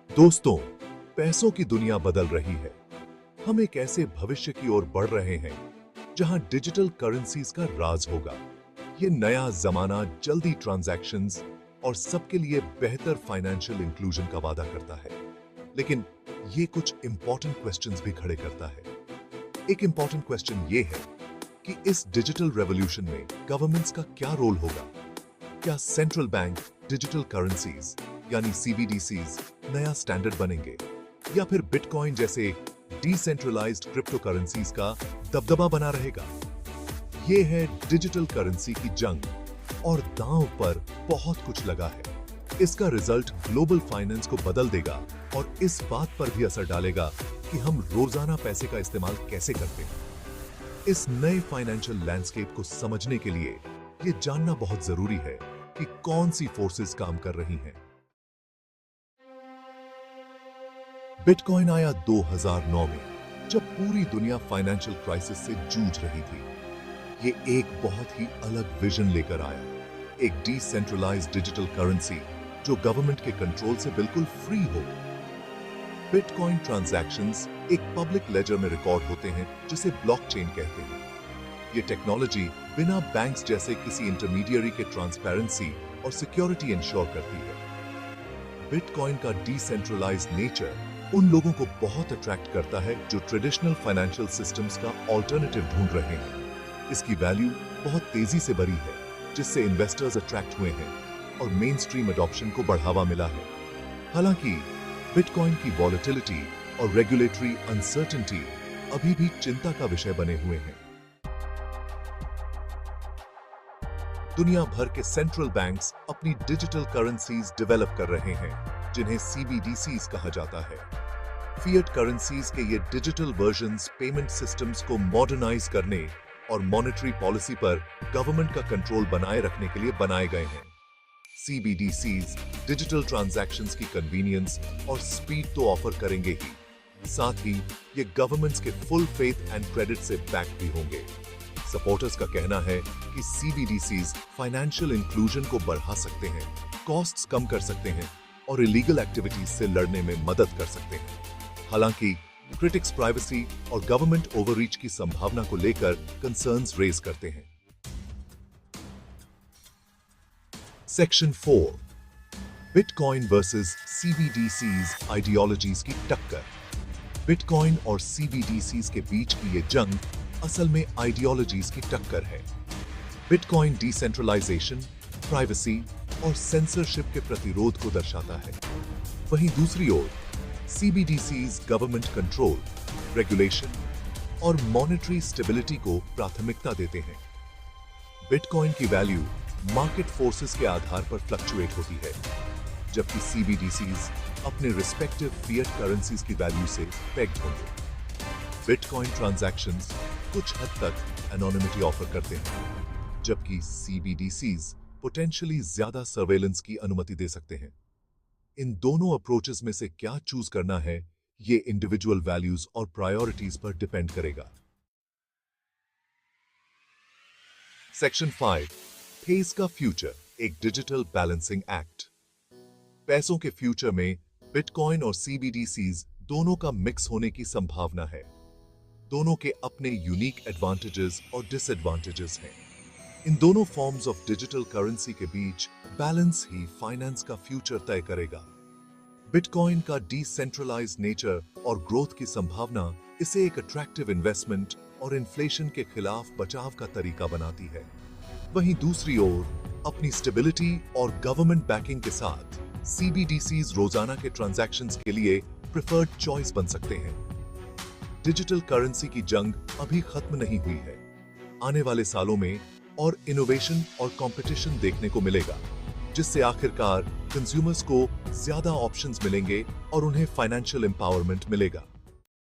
दोस्तों, पैसों की दुनिया बदल रही है। हम एक ऐसे भविष्य की ओर बढ़ रहे हैं जहां डिजिटल करेंसीज का राज होगा। ये नया जमाना जल्दी ट्रांजैक्शंस और सबके लिए बेहतर फाइनेंशियल इंक्लूजन का वादा करता है। लेकिन ये कुछ इंपॉर्टेंट क्वेश्चंस भी खड़े करता है। एक इंपॉर्टेंट क्वेश्चन ये है कि इस डिजिटल रेवोल्यूशन में गवर्नमेंट्स का क्या रोल होगा? क्या सेंट्रल बैंक डिजिटल करेंसीज यानी सीबीडीसीज नया स्टैंडर्ड बनेंगे, या फिर बिटकॉइन जैसे डिसेंट्रलाइज्ड क्रिप्टो करेंसीज का दबदबा बना रहेगा? ये है डिजिटल करेंसी की जंग और दांव पर बहुत कुछ लगा है। इसका रिजल्ट ग्लोबल फाइनेंस को बदल देगा और इस बात पर भी असर डालेगा कि हम रोजाना पैसे का इस्तेमाल कैसे करते हैं। इस नए फाइनेंशियल लैंडस्केप को समझने के लिए ये जानना बहुत जरूरी है कि कौन सी फोर्सेस काम कर रही हैं। बिटकॉइन आया 2009 में, जब पूरी दुनिया फाइनेंशियल क्राइसिस से जूझ रही थी। ये एक बहुत ही अलग विजन लेकर आया, एक डिसेंट्रलाइज्ड डिजिटल करेंसी जो गवर्नमेंट के कंट्रोल से बिल्कुल फ्री हो। बिटकॉइन ट्रांजैक्शंस एक पब्लिक लेजर में रिकॉर्ड होते हैं जिसे ब्लॉकचेन कहते हैं। ये टेक्नोलॉजी बिना बैंक्स जैसे किसी इंटरमीडियरी के ट्रांसपेरेंसी और सिक्योरिटी इंश्योर करती है। बिटकॉइन का डिसेंट्रलाइज्ड नेचर उन लोगों को बहुत अट्रैक्ट करता है जो ट्रेडिशनल फाइनेंशियल सिस्टम्स का ऑल्टरनेटिव ढूंढ रहे हैं। इसकी वैल्यू बहुत तेजी से बढ़ी है, जिससे इन्वेस्टर्स अट्रैक्ट हुए हैं और मेन स्ट्रीम अडॉप्शन को बढ़ावा मिला है। हालांकि बिटकॉइन की वॉलेटिलिटी और रेगुलेटरी अनसर्टेनिटी अभी भी चिंता का विषय बने हुए हैं। दुनिया भर के सेंट्रल बैंक्स अपनी डिजिटल करेंसीज डेवलप कर रहे हैं, जिन्हें सीबीडीसीज कहा जाता है। फिएट करेंसीज के ये डिजिटल वर्जन्स पेमेंट सिस्टम्स को मॉडर्नाइज करने और मॉनेटरी पॉलिसी पर गवर्नमेंट का कंट्रोल बनाए रखने के लिए बनाए गए हैं। सीबीडीसीज डिजिटल ट्रांजैक्शंस की कन्वीनियंस और स्पीड तो ऑफर करेंगे ही, साथ ही ये गवर्नमेंट्स के फुल फेथ एंड क्रेडिट से बैक भी होंगे। सपोर्टर्स का कहना है कि सीबीडीसीज फाइनेंशियल इंक्लूजन को बढ़ा सकते हैं, कॉस्ट्स कम कर सकते हैं और इलीगल एक्टिविटीज से लड़ने में मदद कर सकते हैं। हालांकि क्रिटिक्स प्राइवेसी और गवर्नमेंट ओवररीच की संभावना को लेकर कंसर्न्स रेज करते हैं। सेक्शन 4, बिटकॉइन वर्सेस सीबीडीसीज आइडियोलॉजीज की टक्कर। बिटकॉइन और सीबीडीसीज के बीच की ये जंग असल में आइडियोलॉजीज की टक्कर है। बिटकॉइन डिसेंट्रलाइजेशन, प्राइवेसी और सेंसरशिप के प्रतिरोध को दर्शाता है। वहीं दूसरी ओर सीबीडीसीज गवर्नमेंट कंट्रोल, रेगुलेशन और मॉनेटरी स्टेबिलिटी को प्राथमिकता देते हैं। बिटकॉइन की वैल्यू मार्केट फोर्सेस के आधार पर फ्लक्चुएट होती है, जबकि सीबीडीसीज अपने रिस्पेक्टिव फिएट करेंसीज की वैल्यू से पेग्ड होंगे। बिटकॉइन ट्रांजैक्शंस कुछ हद तक एनोनिमिटी ऑफर करते हैं, जबकि सीबीडीसीज पोटेंशियली ज्यादा सर्वेलेंस की अनुमति दे सकते हैं। इन दोनों अप्रोचेस में से क्या चूज करना है, ये इंडिविजुअल वैल्यूज और प्रायोरिटीज पर डिपेंड करेगा। सेक्शन 5, पेस का फ्यूचर, एक डिजिटल बैलेंसिंग एक्ट। पैसों के फ्यूचर में बिटकॉइन और सीबीडीसीज दोनों का मिक्स होने की संभावना है। दोनों के अपने यूनिक एडवांटेजेस और डिसएडवांटेजेस हैं। इन दोनों फॉर्म्स ऑफ डिजिटल करेंसी के बीच बैलेंस ही फाइनेंस का फ्यूचर तय करेगा। बिटकॉइन का डिसेंट्रलाइज्ड नेचर और ग्रोथ की संभावना इसे एक अट्रैक्टिव इन्वेस्टमेंट और इन्फ्लेशन के खिलाफ बचाव का तरीका बनाती है। वहीं दूसरी ओर अपनी स्टेबिलिटी और गवर्नमेंट बैकिंग के साथ सीबीडीसीज रोजाना के ट्रांजैक्शंस के लिए प्रेफर्ड चॉइस बन सकते हैं। डिजिटल करेंसी की जंग अभी खत्म नहीं हुई है। आने वाले सालों में और इनोवेशन और कंपटीशन देखने को मिलेगा, जिससे आखिरकार कंज्यूमर्स को ज्यादा ऑप्शंस मिलेंगे और उन्हें फाइनेंशियल एम्पावरमेंट मिलेगा।